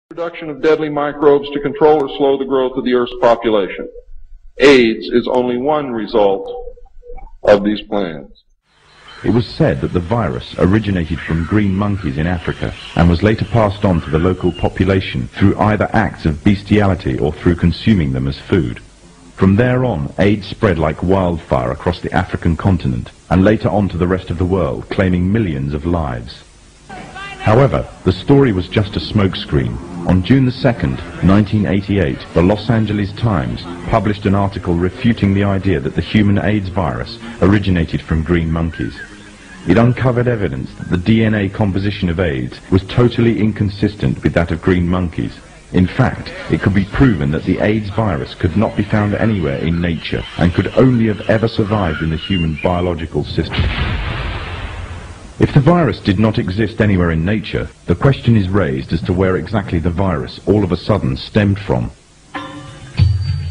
Production of deadly microbes to control or slow the growth of the Earth's population. AIDS is only one result of these plans. It was said that the virus originated from green monkeys in Africa and was later passed on to the local population through either acts of bestiality or through consuming them as food. From there on, AIDS spread like wildfire across the African continent and later on to the rest of the world, claiming millions of lives. However, the story was just a smokescreen. On June 2nd, 1988, the Los Angeles Times published an article refuting the idea that the human AIDS virus originated from green monkeys. It uncovered evidence that the DNA composition of AIDS was totally inconsistent with that of green monkeys. In fact, it could be proven that the AIDS virus could not be found anywhere in nature and could only have ever survived in the human biological system. If the virus did not exist anywhere in nature, the question is raised as to where exactly the virus all of a sudden stemmed from.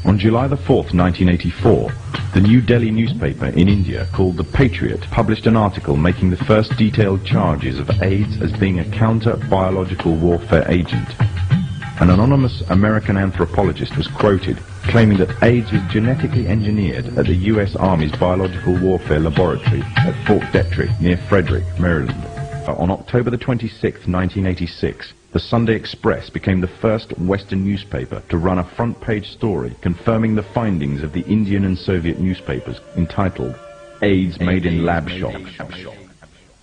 On July the 4th, 1984, the New Delhi newspaper in India called The Patriot published an article making the first detailed charges of AIDS as being a counter-biological warfare agent. An anonymous American anthropologist was quoted claiming that AIDS was genetically engineered at the U.S. Army's Biological Warfare Laboratory at Fort Detrick near Frederick, Maryland. On October the 26th, 1986, the Sunday Express became the first Western newspaper to run a front-page story confirming the findings of the Indian and Soviet newspapers entitled AIDS Made in Lab Shop.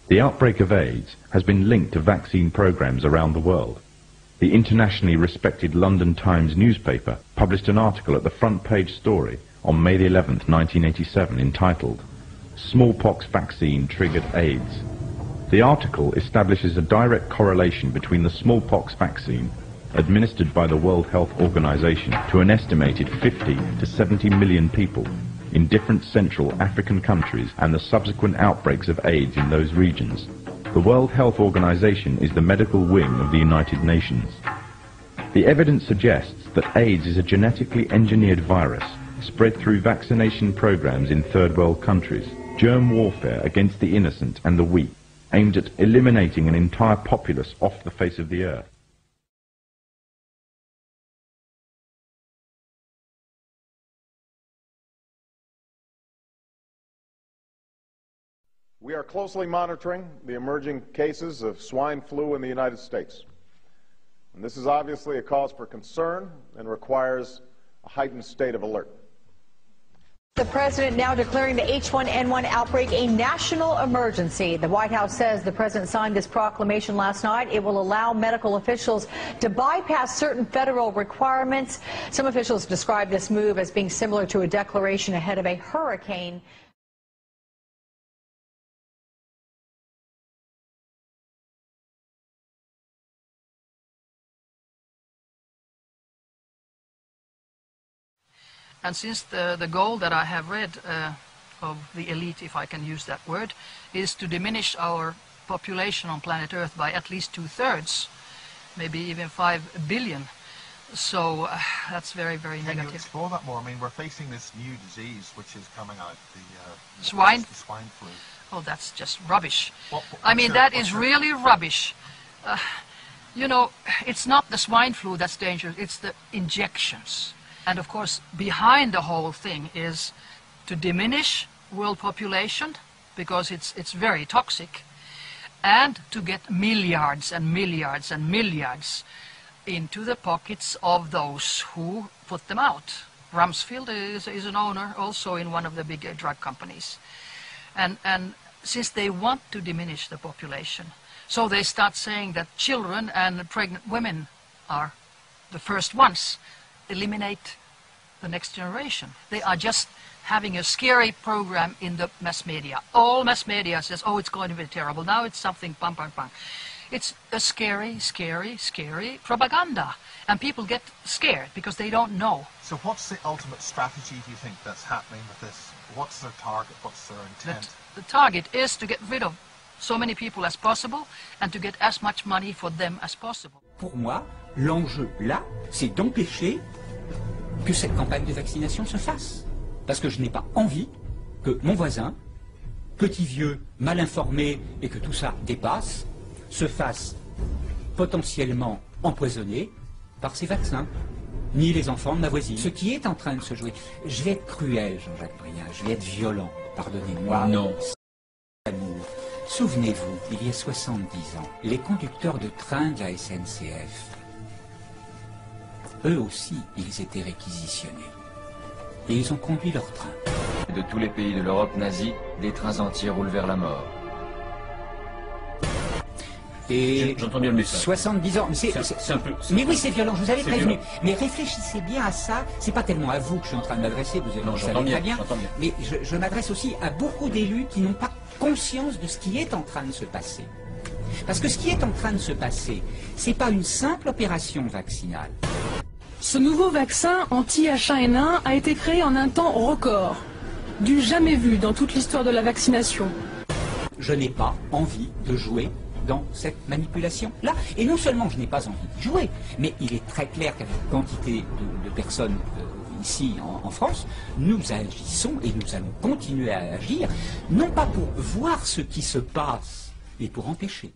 The outbreak of AIDS has been linked to vaccine programs around the world. The internationally respected London Times newspaper published an article at the front page story on May the 11th, 1987 entitled Smallpox Vaccine Triggered AIDS. The article establishes a direct correlation between the smallpox vaccine administered by the World Health Organization to an estimated 50 to 70 million people in different Central African countries and the subsequent outbreaks of AIDS in those regions. The World Health Organization is the medical wing of the United Nations. The evidence suggests that AIDS is a genetically engineered virus spread through vaccination programs in third world countries, germ warfare against the innocent and the weak, aimed at eliminating an entire populace off the face of the earth. We are closely monitoring the emerging cases of swine flu in the United States. And this is obviously a cause for concern and requires a heightened state of alert. The president now declaring the H1N1 outbreak a national emergency. The White House says the president signed this proclamation last night. It will allow medical officials to bypass certain federal requirements. Some officials describe this move as being similar to a declaration ahead of a hurricane. And since the goal that I have read of the elite, if I can use that word, is to diminish our population on planet Earth by at least 2/3, maybe even 5 billion. So that's very, very negative. Can you explore that more? I mean, we're facing this new disease which is coming out, the swine flu. Oh, that's just rubbish. I mean, that is really rubbish. You know, it's not the swine flu that's dangerous, it's the injections. And of course, behind the whole thing is to diminish world population, because it's very toxic, and to get milliards and milliards and milliards into the pockets of those who put them out. Rumsfeld is an owner also in one of the big drug companies. And since they want to diminish the population, so they start saying that children and pregnant women are the first ones. Eliminate the next generation. They are just having a scary program in the mass media. All mass media says, oh, it's going to be terrible. Now it's something, bang, bang, bang. It's a scary, scary, scary propaganda. And people get scared because they don't know. So what's the ultimate strategy, do you think, that's happening with this? What's their target? What's their intent? The target is to get rid of so many people as possible and to get as much money for them as possible. Pour moi, l'enjeu là, c'est d'empêcher que cette campagne de vaccination se fasse. Parce que je n'ai pas envie que mon voisin, petit vieux, mal informé et que tout ça dépasse, se fasse potentiellement empoisonner par ces vaccins, ni les enfants de ma voisine. Ce qui est en train de se jouer, je vais être cruel, Jean-Jacques Brien, je vais être violent, pardonnez-moi. Non. Amour. Souvenez-vous, il y a 70 ans, les conducteurs de train de la SNCF, eux aussi, ils étaient réquisitionnés. Et ils ont conduit leur train. De tous les pays de l'Europe nazie, des trains entiers roulent vers la mort. Et j'entends bien le message. 70 ans, C'est un peu... mais oui, c'est violent, je vous avais prévenu. Violent. Mais réfléchissez bien à ça, c'est pas tellement à vous que je suis en train de m'adresser, vous Non, le j'entends savez bien, très bien, j'entends bien. mais je m'adresse aussi à beaucoup d'élus qui n'ont pas conscience de ce qui est en train de se passer. Parce que ce qui est en train de se passer, c'est pas une simple opération vaccinale. Ce nouveau vaccin anti-H1N1 a été créé en un temps record, du jamais vu dans toute l'histoire de la vaccination. Je n'ai pas envie de jouer dans cette manipulation-là. Et non seulement je n'ai pas envie de jouer, mais il est très clair qu'avec une quantité de personnes ici en France, nous agissons et nous allons continuer à agir, non pas pour voir ce qui se passe, mais pour empêcher.